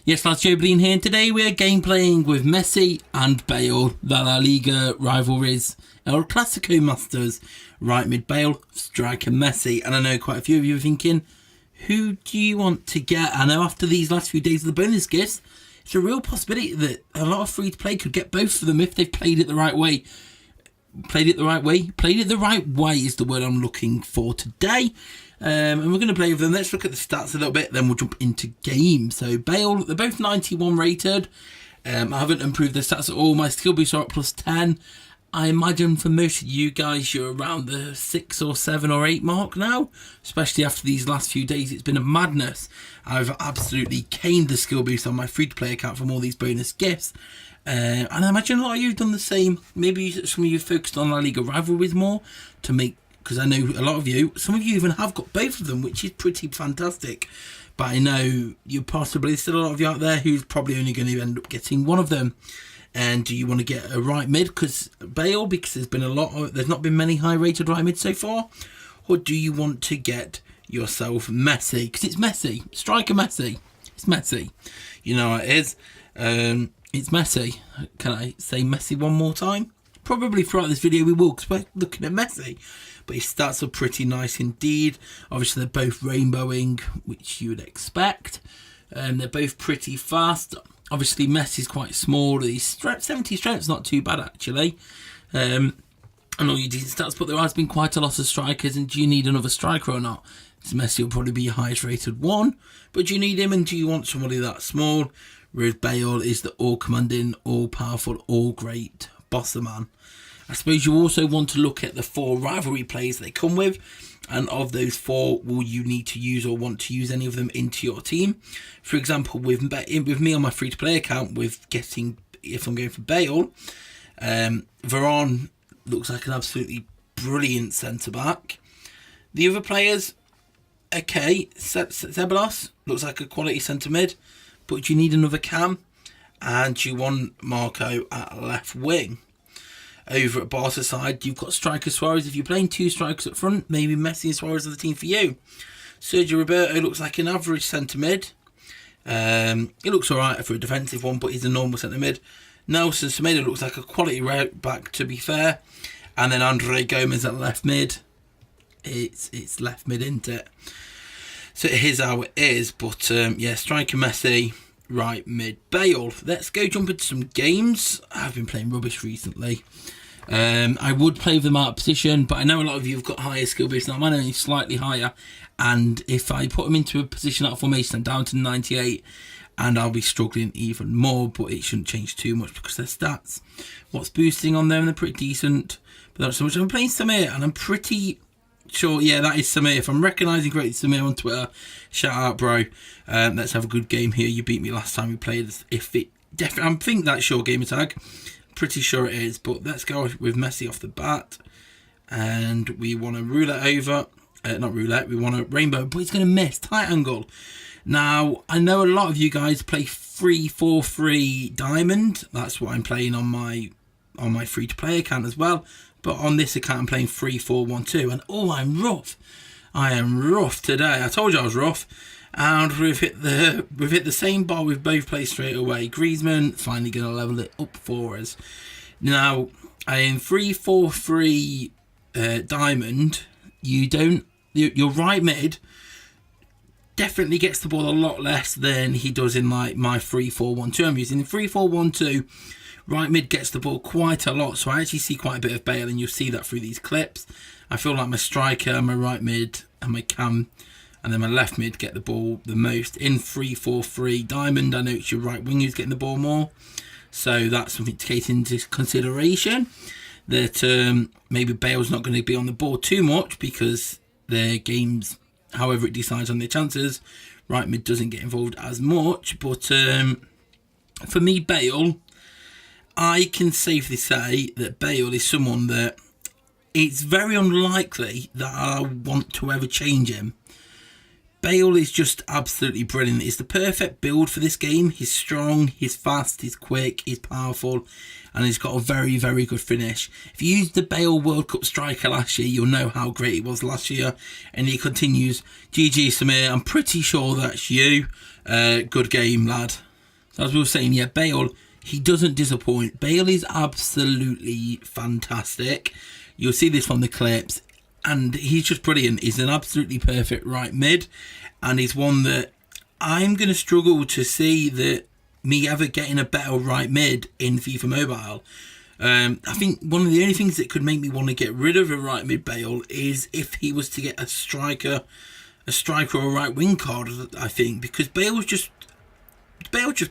Yes, lads, joebiline here, and today we're game playing with Messi and Bale, the La Liga Rivalries, El Clasico Masters, right mid Bale, striker Messi. And I know quite a few of you are thinking, who do you want to get? I know after these last few days of the bonus gifts, it's a real possibility that a lot of free to play could get both of them if they've played it the right way. Played it the right way is the word I'm looking for today. And we're going to play with them. Let's look at the stats a little bit, then we'll jump into game. So Bale, they're both 91 rated. I haven't improved their stats at all. My skill boosts are up plus 10. I imagine for most of you guys, you're around the 6 or 7 or 8 mark now. Especially after these last few days, it's been a madness. I've absolutely caned the skill boost on my free-to-play account from all these bonus gifts. And I imagine a lot of you have done the same. Maybe some of you focused on La Liga Rivalries more to make, because I know a lot of you, some of you even have got both of them, which is pretty fantastic. But I know you possibly, still a lot of you out there who's probably only going to end up getting one of them. And do you want to get a right mid because Bale, because there's not been many high rated right mids so far? Or do you want to get yourself Messi? Because it's Messi, striker Messi. It's Messi. You know what it is. It's Messi. Can I say Messi one more time? Probably throughout this video we will, because we're looking at Messi. But his stats are pretty nice indeed. Obviously they're both rainbowing, which you would expect. They're both pretty fast. Obviously Messi's quite small. His 70 strength's not too bad actually. And all your decent stats, but there has been quite a lot of strikers, and do you need another striker or not? So Messi will probably be your highest rated one, but do you need him, and do you want somebody that small? Whereas Bale is the all-commanding, all-powerful, all-great bosser man. I suppose you also want to look at the 4 rivalry plays they come with, and of those 4, will you need to use or want to use any of them into your team? For example, with me on my free-to-play account, if I'm going for Bale, Varane looks like an absolutely brilliant centre-back. The other players, okay, Ceballos looks like a quality centre-mid, but you need another cam, and you want Marco at left wing. Over at Barca side, you've got striker Suarez. If you're playing 2 strikers up front, maybe Messi and Suarez are the team for you. Sergio Roberto looks like an average centre-mid. He looks alright for a defensive one, but he's a normal centre-mid. Nelson Semedo looks like a quality right back, to be fair. And then Andre Gomez at left mid. It's left mid, isn't it? So here's how it is. But yeah, striker Messi, right mid Bale. Let's go jump into some games. I've been playing rubbish recently. I would play with them out of position, but I know a lot of you have got higher skill base now. Mine only slightly higher, and if I put them into a position out of formation, I'm down to 98, and I'll be struggling even more. But it shouldn't change too much because their stats, what's boosting on them, they're pretty decent, but not so much. I'm playing Samir, and I'm pretty sure, yeah, that is Samir. If I'm recognising correctly, Samir on Twitter, shout out, bro. Let's have a good game here. You beat me last time we played. I think that's your gamer tag. Pretty sure it is, but let's go with Messi off the bat, and we want to roulette over, not roulette, we want a rainbow, but he's going to miss, tight angle. Now, I know a lot of you guys play 3-4-3 diamond. That's what I'm playing on my free-to-play account as well, but on this account I'm playing 3-4-1-2, and oh, I'm rough. I am rough today. I told you I was rough. And we've hit the same bar we've both played straight away. Griezmann finally going to level it up for us. Now, in 3-4-3 diamond, your right mid definitely gets the ball a lot less than he does in like my 3-4-1-2 I'm using. In 3-4-1-2, right mid gets the ball quite a lot, so I actually see quite a bit of Bale, and you'll see that through these clips. I feel like my striker, my right mid, and my cam, and then my left mid get the ball the most. In 3-4-3 diamond, I know it's your right wing who's getting the ball more, so that's something to take into consideration, that maybe Bale's not going to be on the board too much because their games, however it decides on their chances, right mid doesn't get involved as much. But for me, Bale, I can safely say that Bale is someone that it's very unlikely that I want to ever change him. Bale is just absolutely brilliant. It's the perfect build for this game. He's strong, he's fast, he's quick, he's powerful, and he's got a very, very good finish. If you used the Bale World Cup striker last year, you'll know how great he was last year, and he continues. GG Samir, I'm pretty sure that's you. Good game, lad. So as we were saying, yeah, Bale, he doesn't disappoint. Bale is absolutely fantastic. You'll see this from the clips. And he's just brilliant. He's an absolutely perfect right mid. And he's one that I'm going to struggle to see that me ever getting a better right mid in FIFA Mobile. I think one of the only things that could make me want to get rid of a right mid Bale is if he was to get a striker or a right wing card, I think. Because Bale's just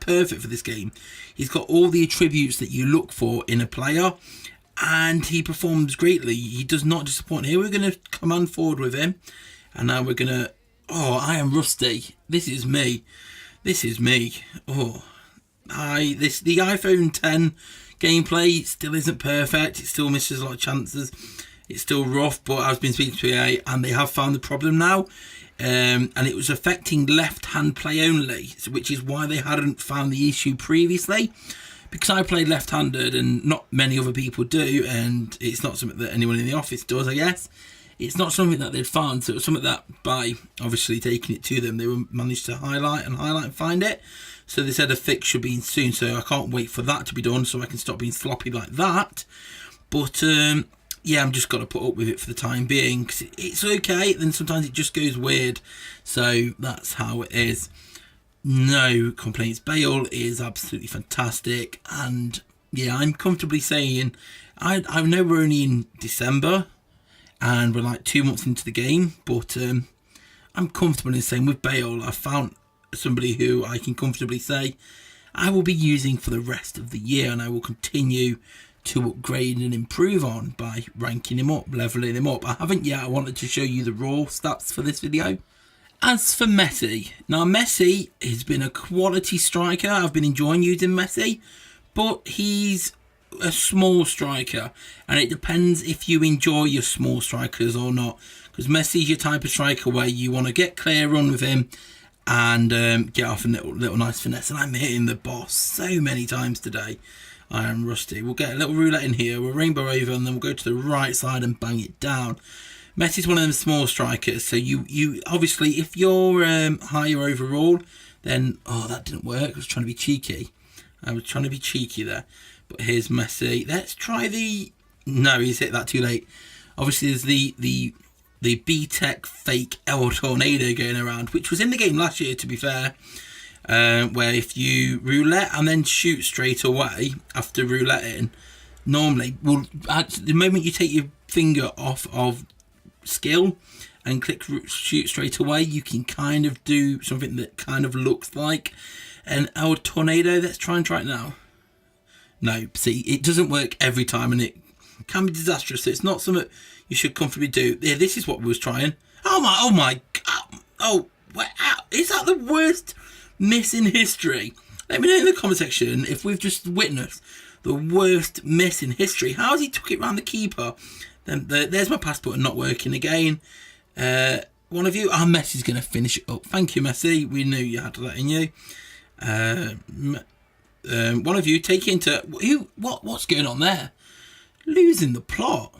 perfect for this game. He's got all the attributes that you look for in a player. And he performs greatly. He does not disappoint. Here we're going to command forward with him. And now we're going to... Oh, I am rusty. This is me. Oh, the iPhone 10 gameplay still isn't perfect. It still misses a lot of chances. It's still rough, but I've been speaking to EA and they have found the problem now. And it was affecting left-hand play only, which is why they hadn't found the issue previously. Because I played left-handed and not many other people do, and it's not something that anyone in the office does, I guess. It's not something that they'd found, so it was something that by obviously taking it to them, they managed to highlight and find it. So they said a fix should be in soon, so I can't wait for that to be done so I can stop being sloppy like that. But yeah, I'm just got to put up with it for the time being, because it's okay, then sometimes it just goes weird. So that's how it is. No complaints. Bale is absolutely fantastic, and yeah, I'm comfortably saying I know we're only in December and we're like 2 months into the game, but I'm comfortable in saying with Bale, I've found somebody who I can comfortably say I will be using for the rest of the year, and I will continue to upgrade and improve on by ranking him up, leveling him up. I haven't yet. I wanted to show you the raw stats for this video. As for Messi, now Messi has been a quality striker. I've been enjoying using Messi, but he's a small striker, and it depends if you enjoy your small strikers or not, because Messi's your type of striker where you want to get clear run with him and get off a little nice finesse, and I'm hitting the boss so many times today. I am rusty. We'll get a little roulette in here, we'll rainbow over, and then we'll go to the right side and bang it down. Messi's one of them small strikers, so you obviously, if you're higher overall, then... Oh, that didn't work. I was trying to be cheeky. There. But here's Messi. Let's try the... No, he's hit that too late. Obviously, there's the B-Tech fake El Tornado going around, which was in the game last year, to be fair, where if you roulette and then shoot straight away after rouletting, normally, well, at the moment you take your finger off of skill and click shoot straight away, you can kind of do something that kind of looks like an El Tornado. Let's try it now. No, see, it doesn't work every time, and it can be disastrous. So it's not something you should comfortably do. Yeah, this is what we was trying. Oh my god. Oh, is that the worst miss in history? Let me know in the comment section if we've just witnessed the worst miss in history. How has he took it round the keeper? Then there's my pass button not working again. One of you, Messi's going to finish it up. Thank you, Messi. We knew you had that in you. One of you, take it into... What's going on there? Losing the plot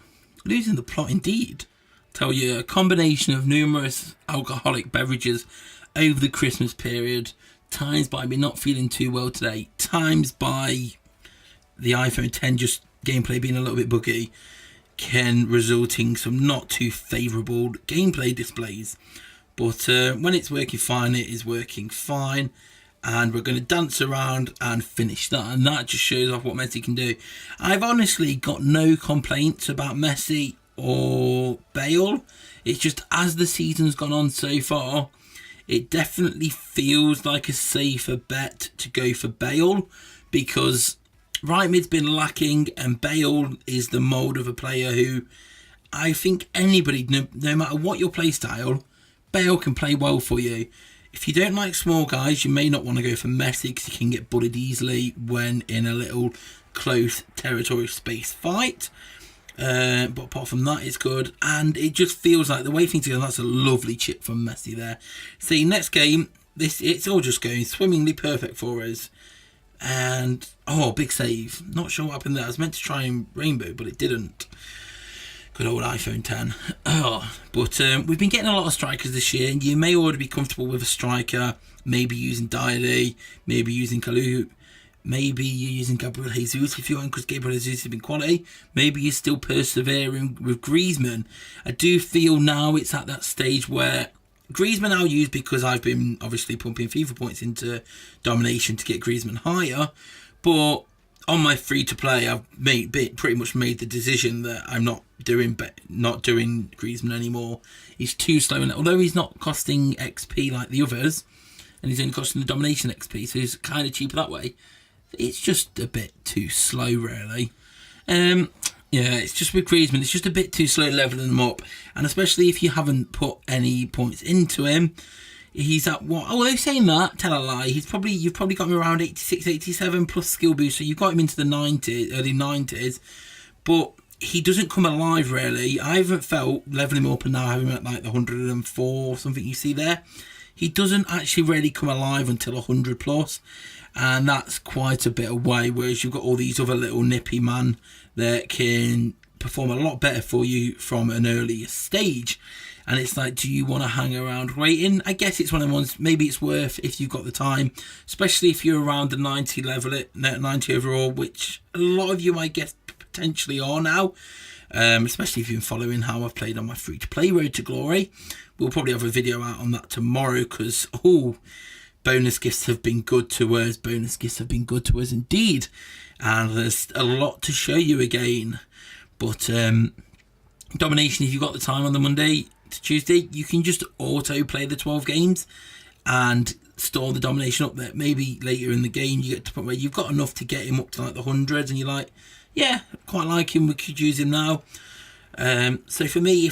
indeed. Tell you, a combination of numerous alcoholic beverages over the Christmas period, times by me not feeling too well today, times by the iPhone 10 just gameplay being a little bit buggy, can result in some not too favourable gameplay displays. But when it's working fine, it is working fine. And we're going to dance around and finish that. And that just shows off what Messi can do. I've honestly got no complaints about Messi or Bale. It's just as the season's gone on so far, it definitely feels like a safer bet to go for Bale, because right mid's been lacking, and Bale is the mould of a player who I think anybody, no matter what your play style, Bale can play well for you. If you don't like small guys, you may not want to go for Messi because he can get bullied easily when in a little close territory space fight. But apart from that, it's good. And it just feels like the way things are going, that's a lovely chip from Messi there. See, next game, it's all just going swimmingly perfect for us. And, big save. Not sure what happened there. I was meant to try and rainbow, but it didn't. Good old iPhone 10. Oh, but we've been getting a lot of strikers this year, and you may already be comfortable with a striker, maybe using Diley, maybe using Kalu, maybe you're using Gabriel Jesus if you want, because Gabriel Jesus has been quality. Maybe you're still persevering with Griezmann. I do feel now it's at that stage where Griezmann I'll use because I've been obviously pumping FIFA points into domination to get Griezmann higher, but on my free to play I've pretty much made the decision that I'm not doing Griezmann anymore. He's too slow, and although he's not costing XP like the others, and he's only costing the domination XP, so he's kind of cheaper that way, it's just a bit too slow really. Yeah, it's just with Griezmann, it's just a bit too slow levelling him up, and especially if you haven't put any points into him. He's at what? Although saying that, tell a lie. You've probably got him around 86, 87 plus skill boost, so you've got him into the 90s, early 90s. But he doesn't come alive really. I haven't felt leveling him up and now having him at like the 104 or something you see there. He doesn't actually really come alive until 100 plus, and that's quite a bit away. Whereas you've got all these other little nippy man that can perform a lot better for you from an earlier stage. And it's like, do you want to hang around waiting? I guess it's one of the ones, maybe it's worth if you've got the time, especially if you're around the 90 level, 90 overall, which a lot of you, I guess, potentially are now. Especially if you've been following how I've played on my free-to-play road to glory. We'll probably have a video out on that tomorrow because, bonus gifts have been good to us. Bonus gifts have been good to us indeed. And there's a lot to show you again. But domination, if you've got the time on the Monday to Tuesday, you can just auto play the 12 games and store the domination up there. Maybe later in the game you get to the point where you've got enough to get him up to like the hundreds and you're like, yeah, quite like him, we could use him now. So for me,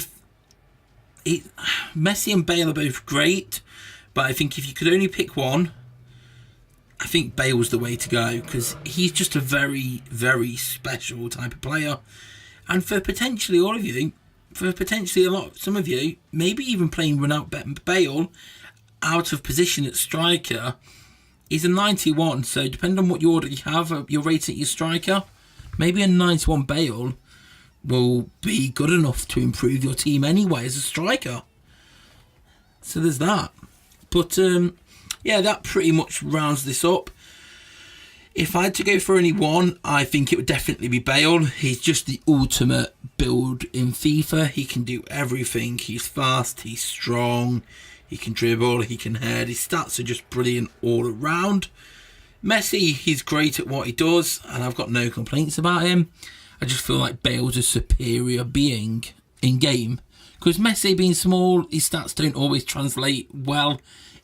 Messi and Bale are both great, but I think if you could only pick one, I think Bale's the way to go, because he's just a very, very special type of player. And for potentially all of you, some of you, maybe even playing without Bale out of position at striker, he's a 91. So depending on what you already have, your rating at your striker, maybe a 91 Bale will be good enough to improve your team anyway as a striker. So there's that. But yeah, that pretty much rounds this up. If I had to go for only one, I think it would definitely be Bale. He's just the ultimate build in FIFA. He can do everything. He's fast, he's strong, he can dribble, he can head. His stats are just brilliant all around. Messi, he's great at what he does, and I've got no complaints about him. I just feel like Bale's a superior being in game. Because Messi being small, his stats don't always translate well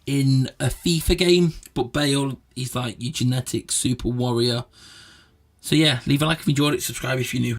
in a FIFA game, but Bale, he's like your genetic super warrior. So yeah, leave a like if you enjoyed it, subscribe if you're new.